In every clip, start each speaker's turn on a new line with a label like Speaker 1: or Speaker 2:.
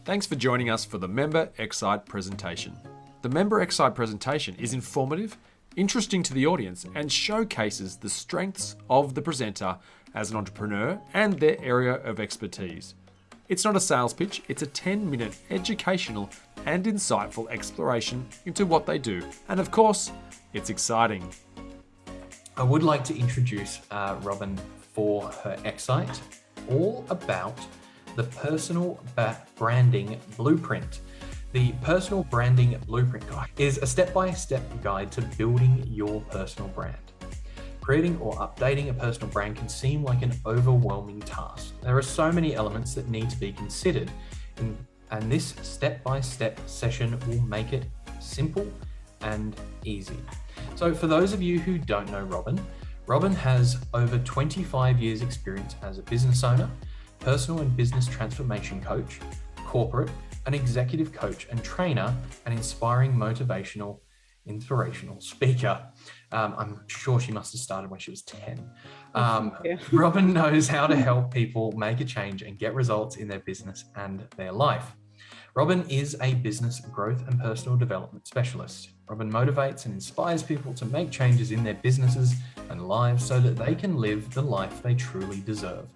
Speaker 1: Thanks for joining us for the Member xCite presentation. The Member xCite presentation is informative, interesting to the audience, and showcases the strengths of the presenter as an entrepreneur and their area of expertise. It's not a sales pitch, it's a 10-minute educational and insightful exploration into what they do. And of course, it's exciting.
Speaker 2: I would like to introduce Robyn for her xCite, all about the personal branding blueprint. The personal branding blueprint guide is a step-by-step guide to building your personal brand. Creating or updating a personal brand can seem like an overwhelming task. There are so many elements that need to be considered, and this step-by-step session will make it simple and easy. So for those of you who don't know Robyn has over 25 years experience as a business owner, personal and business transformation coach, corporate, an executive coach and trainer, and inspiring inspirational speaker. I'm sure she must have started when she was 10. Robyn knows how to help people make a change and get results in their business and their life. Robyn is a business growth and personal development specialist. Robyn motivates and inspires people to make changes in their businesses and lives so that they can live the life they truly deserve.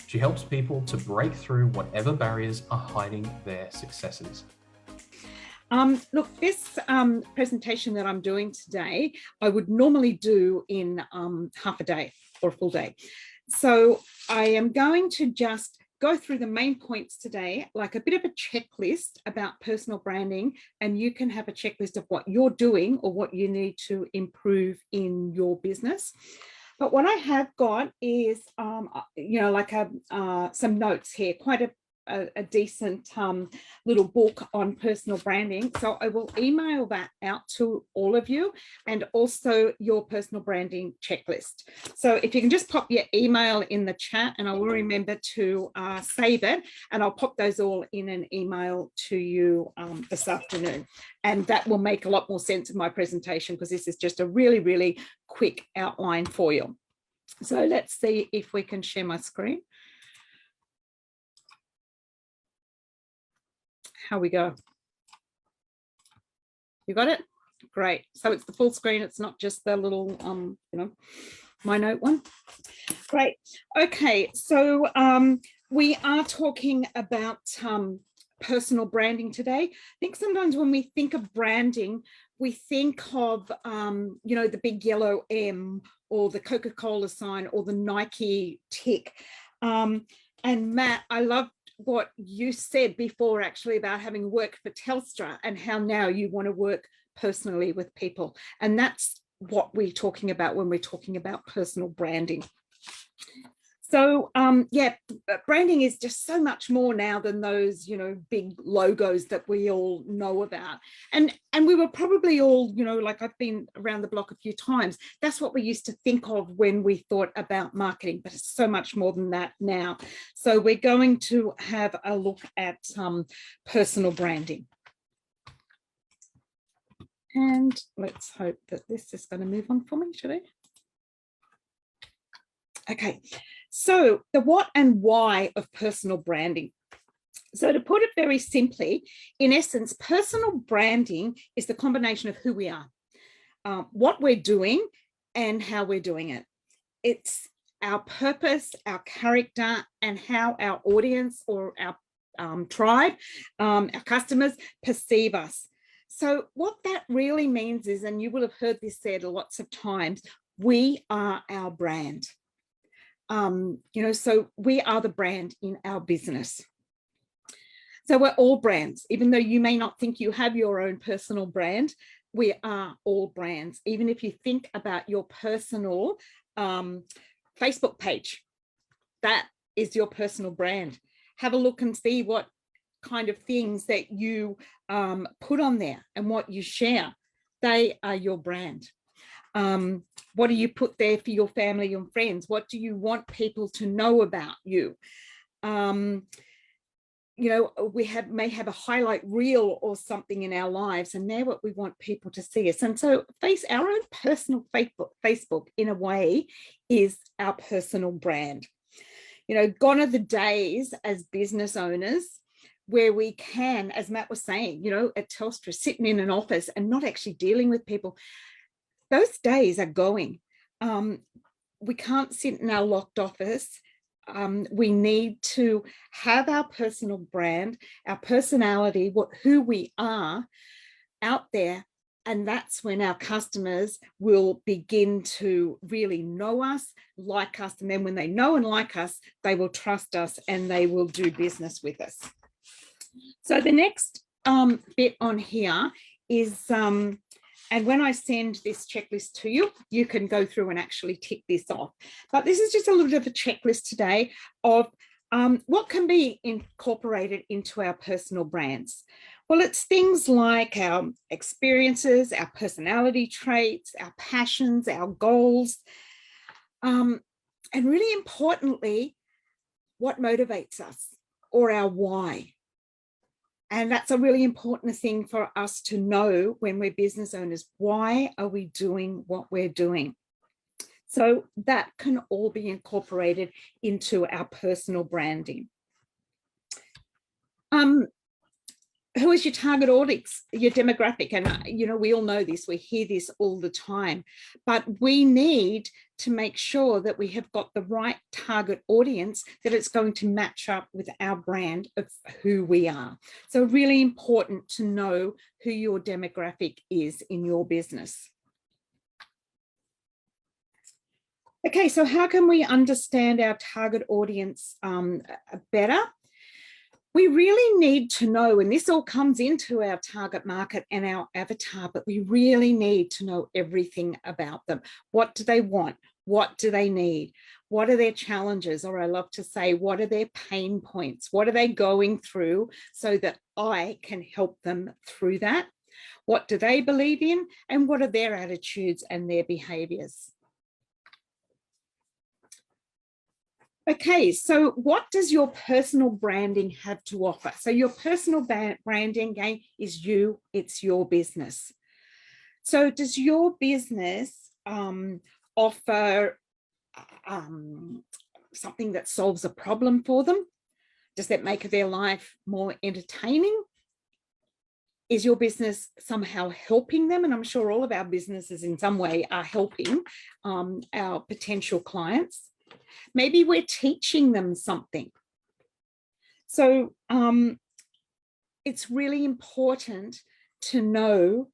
Speaker 2: She helps people to break through whatever barriers are hiding their successes.
Speaker 3: Look, this presentation that I'm doing today, I would normally do in half a day or a full day. So I am going to just go through the main points today, like a bit of a checklist about personal branding, and you can have a checklist of what you're doing or what you need to improve in your business. But what I have got is, some notes here, quite a decent little book on personal branding. So I will email that out to all of you, and also your personal branding checklist. So if you can just pop your email in the chat, and I will remember to save it, and I'll pop those all in an email to you this afternoon. And that will make a lot more sense of my presentation, because this is just a really, really quick outline for you. So let's see if we can share my screen. How we go? You got it? Great. So it's the full screen. It's not just the little, my note one. Great. Okay. So we are talking about personal branding today. I think sometimes when we think of branding, we think of, the big yellow M or the Coca-Cola sign or the Nike tick. And Matt, I love what you said before actually about having worked for Telstra and how now you want to work personally with people. And that's what we're talking about when we're talking about personal branding. So branding is just so much more now than those, big logos that we all know about. And we were probably all, like I've been around the block a few times. That's what we used to think of when we thought about marketing, but it's so much more than that now. So we're going to have a look at personal branding. And let's hope that this is going to move on for me, should I? Okay, so the what and why of personal branding. So to put it very simply, in essence, personal branding is the combination of who we are, what we're doing, and how we're doing it. It's our purpose, our character, and how our audience or our tribe, our customers perceive us. So what that really means is, and you will have heard this said lots of times, we are our brand. So we are the brand in our business. So we're all brands, even though you may not think you have your own personal brand, we are all brands. Even if you think about your personal Facebook page, that is your personal brand. Have a look and see what kind of things that you put on there and what you share. They are your brand. What do you put there for your family and friends? What do you want people to know about you? We may have a highlight reel or something in our lives, and they're what we want people to see us. And so our own personal Facebook in a way is our personal brand. Gone are the days as business owners where we can, as Matt was saying, at Telstra, sitting in an office and not actually dealing with people. Those days are going. We can't sit in our locked office. We need to have our personal brand, our personality, who we are out there. And that's when our customers will begin to really know us, like us. And then when they know and like us, they will trust us and they will do business with us. So the next bit on here is, and when I send this checklist to you, you can go through and actually tick this off. But this is just a little bit of a checklist today of what can be incorporated into our personal brands. Well, it's things like our experiences, our personality traits, our passions, our goals, and really importantly, what motivates us, or our why. And that's a really important thing for us to know when we're business owners. Why are we doing what we're doing? So that can all be incorporated into our personal branding. Who is your target audience, your demographic? And, we all know this, we hear this all the time, but we need to make sure that we have got the right target audience, that it's going to match up with our brand of who we are. So really important to know who your demographic is in your business. Okay, so how can we understand our target audience better? We really need to know, and this all comes into our target market and our avatar, but we really need to know everything about them. What do they want? What do they need? What are their challenges? Or I love to say, what are their pain points? What are they going through so that I can help them through that? What do they believe in? And what are their attitudes and their behaviors? Okay, so what does your personal branding have to offer? So your personal branding, again, is you, it's your business. So does your business offer something that solves a problem for them? Does that make their life more entertaining? Is your business somehow helping them? And I'm sure all of our businesses in some way are helping our potential clients. Maybe we're teaching them something. So it's really important to know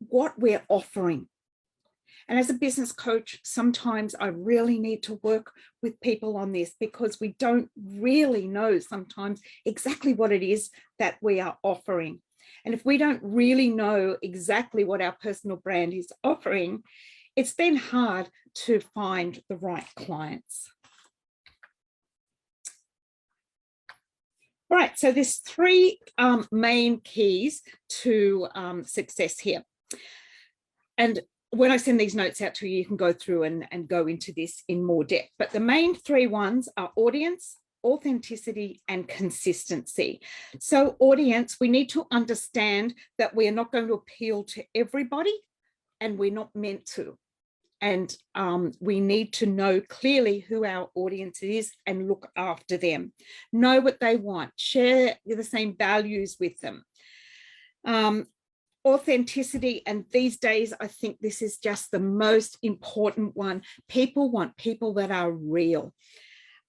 Speaker 3: what we're offering. And as a business coach, sometimes I really need to work with people on this, because we don't really know sometimes exactly what it is that we are offering. And if we don't really know exactly what our personal brand is offering, it's then hard to find the right clients. All right, so there's three main keys to success here. And when I send these notes out to you, you can go through and go into this in more depth. But the main three ones are audience, authenticity, and consistency. So audience, we need to understand that we are not going to appeal to everybody, and we're not meant to. And we need to know clearly who our audience is and look after them. Know what they want, share the same values with them. Authenticity, and these days, I think this is just the most important one. People want people that are real.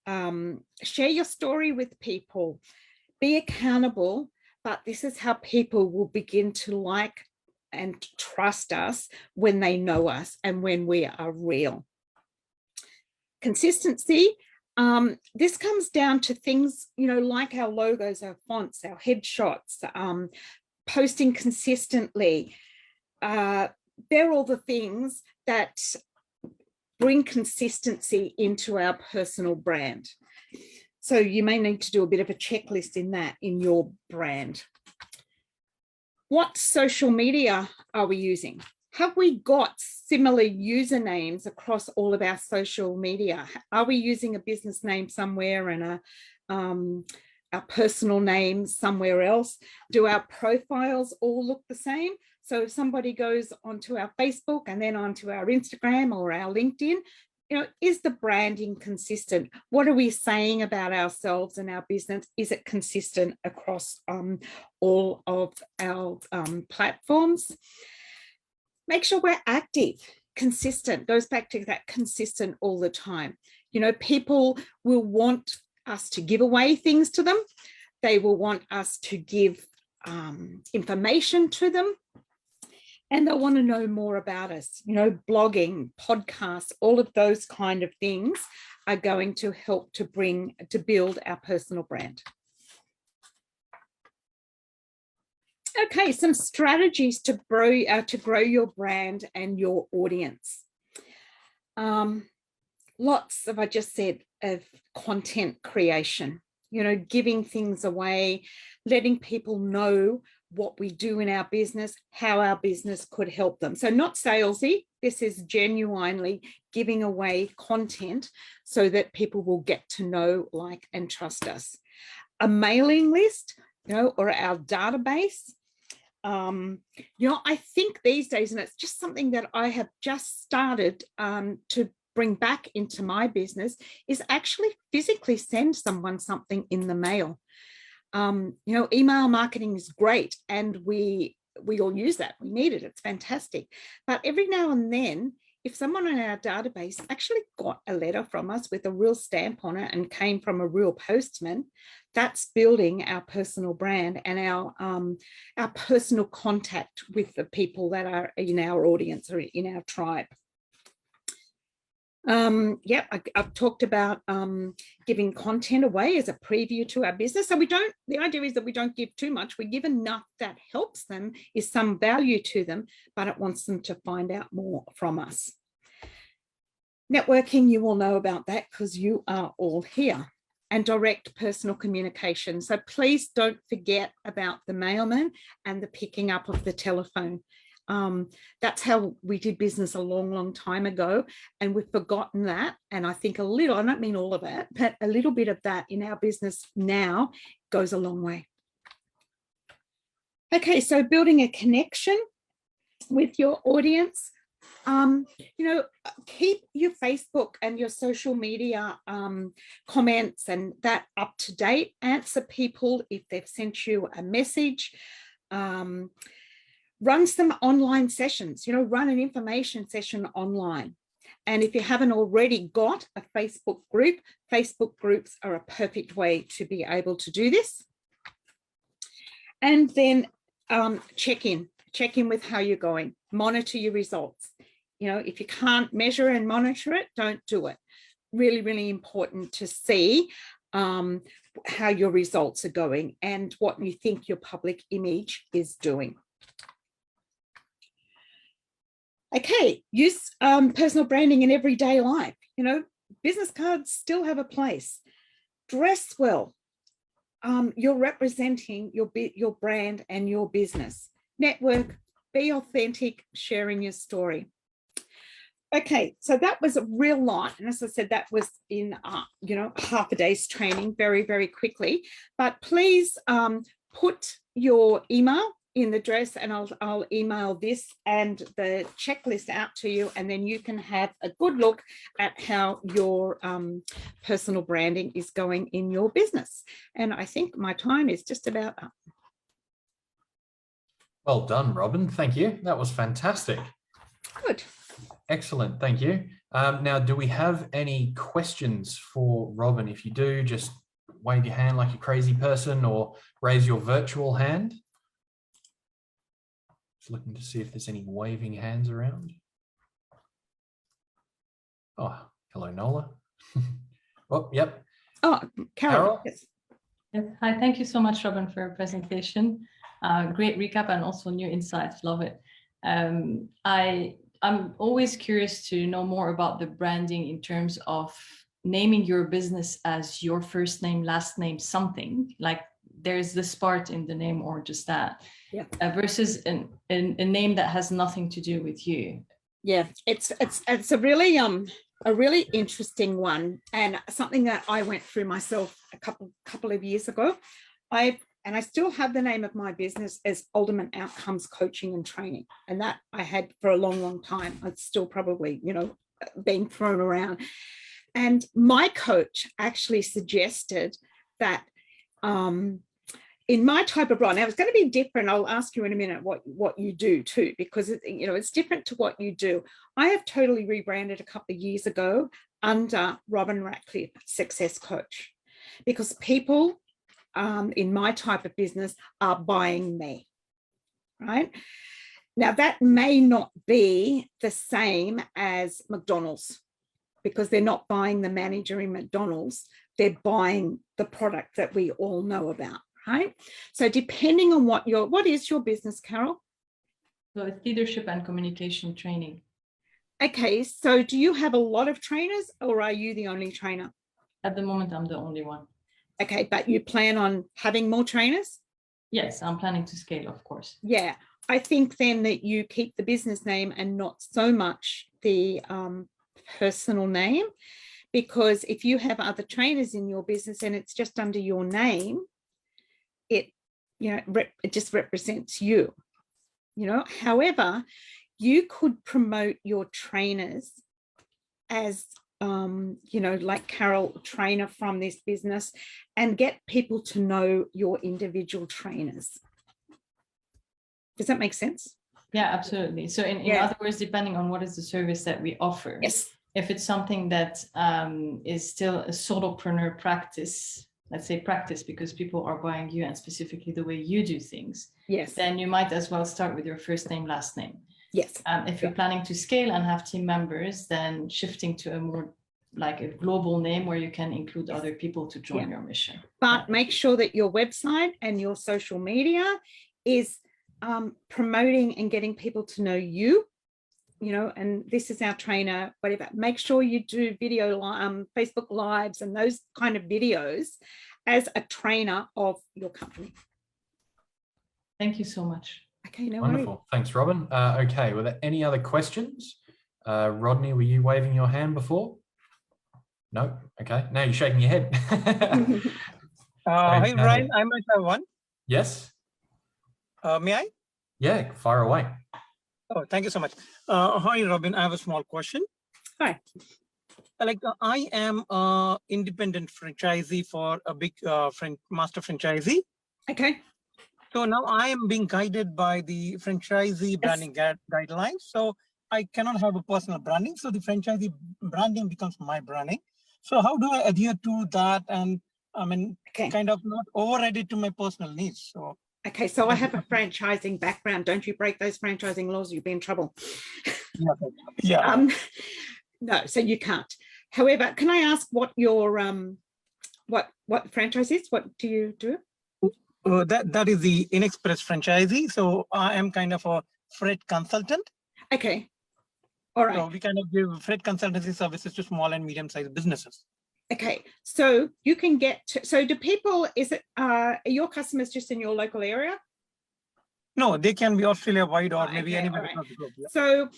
Speaker 3: Share your story with people. Be accountable, but this is how people will begin to like and trust us when they know us and when we are real. Consistency, this comes down to things, like our logos, our fonts, our headshots, posting consistently. They're all the things that bring consistency into our personal brand. So you may need to do a bit of a checklist in that in your brand. What social media are we using? Have we got similar usernames across all of our social media? Are we using a business name somewhere and our personal name somewhere else? Do our profiles all look the same? So if somebody goes onto our Facebook and then onto our Instagram or our LinkedIn, is the branding consistent? What are we saying about ourselves and our business? Is it consistent across all of our platforms? Make sure we're active, consistent. Goes back to that consistent all the time. People will want us to give away things to them. They will want us to give information to them. And they'll want to know more about us. Blogging, podcasts, all of those kind of things are going to help to build our personal brand. Okay, some strategies to grow your brand and your audience. Lots of, I just said, of content creation, giving things away, letting people know what we do in our business, how our business could help them. So not salesy, this is genuinely giving away content so that people will get to know, like, and trust us. A mailing list, or our database. I think these days, and it's just something that I have just started to bring back into my business, is actually physically send someone something in the mail. Email marketing is great, and we all use that. We need it. It's fantastic. But every now and then, if someone in our database actually got a letter from us with a real stamp on it and came from a real postman, that's building our personal brand and our personal contact with the people that are in our audience or in our tribe. I've talked about giving content away as a preview to our business. So the idea is that we don't give too much. We give enough that helps them, is some value to them, but it wants them to find out more from us. Networking, you all know about that because you are all here. And direct personal communication. So please don't forget about the mailman and the picking up of the telephone. That's how we did business a long, long time ago. And we've forgotten that. And I think I don't mean all of it, but a little bit of that in our business now goes a long way. Okay, so building a connection with your audience. Keep your Facebook and your social media comments and that up to date. Answer people if they've sent you a message. Run some online sessions, run an information session online. And if you haven't already got a Facebook groups are a perfect way to be able to do this. And then check in with how you're going, monitor your results. If you can't measure and monitor it, don't do it. Really, really important to see how your results are going and what you think your public image is doing. Okay, use personal branding in everyday life. Business cards still have a place. Dress well. You're representing your brand and your business. Network, be authentic, sharing your story. Okay, so that was a real lot. And as I said, that was in, half a day's training very, very quickly. But please put your email in the dress and I'll email this and the checklist out to you. And then you can have a good look at how your personal branding is going in your business. And I think my time is just about up.
Speaker 2: Well done, Robyn. Thank you. That was fantastic.
Speaker 3: Good.
Speaker 2: Excellent. Thank you. Now, do we have any questions for Robyn? If you do, just wave your hand like a crazy person or raise your virtual hand. Just looking to see if there's any waving hands around. Oh, hello, Nola. Oh, yep.
Speaker 3: Oh, Carol. Yes.
Speaker 4: Yes. Hi, thank you so much, Robyn, for your presentation. Great recap and also new insights. Love it. I'm always curious to know more about the branding in terms of naming your business as your first name, last name, something like there's this part in the name or just that, yeah. Versus a name that has nothing to do with you.
Speaker 3: Yeah, it's a really interesting one and something that I went through myself a couple of years ago. And I still have the name of my business as Alderman Outcomes Coaching and Training. And that I had for a long, long time. It's still probably, being thrown around. And my coach actually suggested that in my type of role, now it's going to be different. I'll ask you in a minute what you do too, because it's different to what you do. I have totally rebranded a couple of years ago under Robyn Ratcliff, Success Coach, because people in my type of business are buying me, right? Now that may not be the same as McDonald's, because they're not buying the manager in McDonald's, they're buying the product that we all know about. Right. So depending on what is your business, Carol?
Speaker 4: So it's leadership and communication training.
Speaker 3: Okay. So do you have a lot of trainers, or are you the only trainer?
Speaker 4: At the moment, I'm the only one.
Speaker 3: Okay. But you plan on having more trainers?
Speaker 4: Yes, I'm planning to scale, of course.
Speaker 3: Yeah. I think then that you keep the business name and not so much the personal name, because if you have other trainers in your business and it's just under your name, it just represents you, However, you could promote your trainers as, like Carol, trainer from this business, and get people to know your individual trainers. Does that make sense?
Speaker 4: Yeah, absolutely. So in other words, depending on what is the service that we offer.
Speaker 3: Yes.
Speaker 4: If it's something that is still a solopreneur practice, let's say practice, because people are buying you and specifically the way you do things,
Speaker 3: yes,
Speaker 4: then you might as well start with your first name, last name.
Speaker 3: Yes.
Speaker 4: If you're planning to scale and have team members, then shifting to a more like a global name where you can include other people to join your mission.
Speaker 3: But make sure that your website and your social media is promoting and getting people to know you, and this is our trainer, whatever. Make sure you do video, Facebook Lives and those kind of videos as a trainer of your company.
Speaker 4: Thank you so much.
Speaker 3: Okay, no
Speaker 2: Wonderful.
Speaker 3: worries.
Speaker 2: Thanks, Robyn. Okay, were there any other questions? Rodney, were you waving your hand before? No? Okay, now you're shaking your head.
Speaker 5: Hi, Ryan. I might have one.
Speaker 2: Yes?
Speaker 5: May I?
Speaker 2: Yeah, fire away.
Speaker 5: Oh, thank you so much. Hi, Robyn. I have a small question.
Speaker 3: Hi.
Speaker 5: I am an independent franchisee for a big master franchisee.
Speaker 3: Okay.
Speaker 5: So now I am being guided by the franchisee branding guidelines. So I cannot have a personal branding. So the franchisee branding becomes my branding. So how do I adhere to that and kind of not override it to my personal needs? So.
Speaker 3: Okay, so I have a franchising background. Don't you break those franchising laws, you'll be in trouble.
Speaker 5: Yeah.
Speaker 3: No, so you can't. However, can I ask what your what franchise is? What do you do?
Speaker 5: That is the Inexpress franchisee. So I am kind of a freight consultant.
Speaker 3: Okay. All right.
Speaker 5: So we kind of give freight consultancy services to small and medium-sized businesses.
Speaker 3: Okay, so you can get to, so do people, are your customers just in your local area?
Speaker 5: No, they can be Australia-wide or maybe anywhere
Speaker 3: right.
Speaker 5: across the globe. Yeah.
Speaker 3: So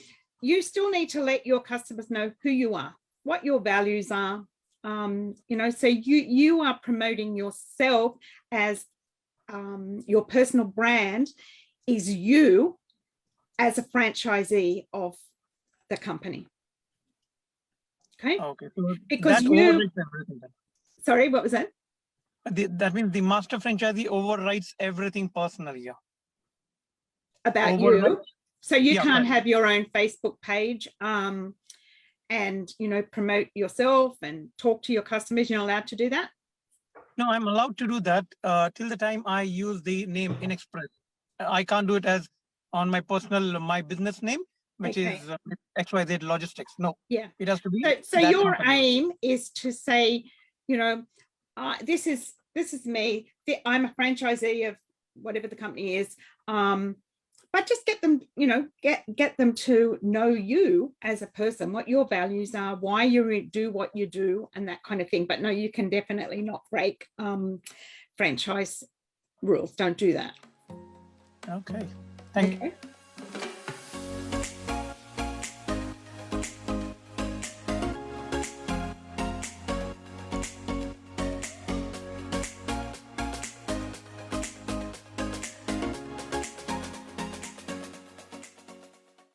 Speaker 3: you still need to let your customers know who you are, what your values are. So you are promoting yourself as your personal brand is you as a franchisee of the company. Okay.
Speaker 5: So
Speaker 3: because sorry, what was that?
Speaker 5: That means the master franchisee overrides everything personally. Yeah.
Speaker 3: About you. So you can't have your own Facebook page and promote yourself and talk to your customers. You're not allowed to do that?
Speaker 5: No, I'm allowed to do that till the time I use the name Inexpress. I can't do it as on my business name, which is XYZ Logistics. No. Yeah. It has to be.
Speaker 3: So your aim is to say, this is me. I'm a franchisee of whatever the company is. But just get them, get them to know you as a person, what your values are, why you do what you do, and that kind of thing. But no, you can definitely not break franchise rules. Don't do that.
Speaker 5: Okay. Thank you.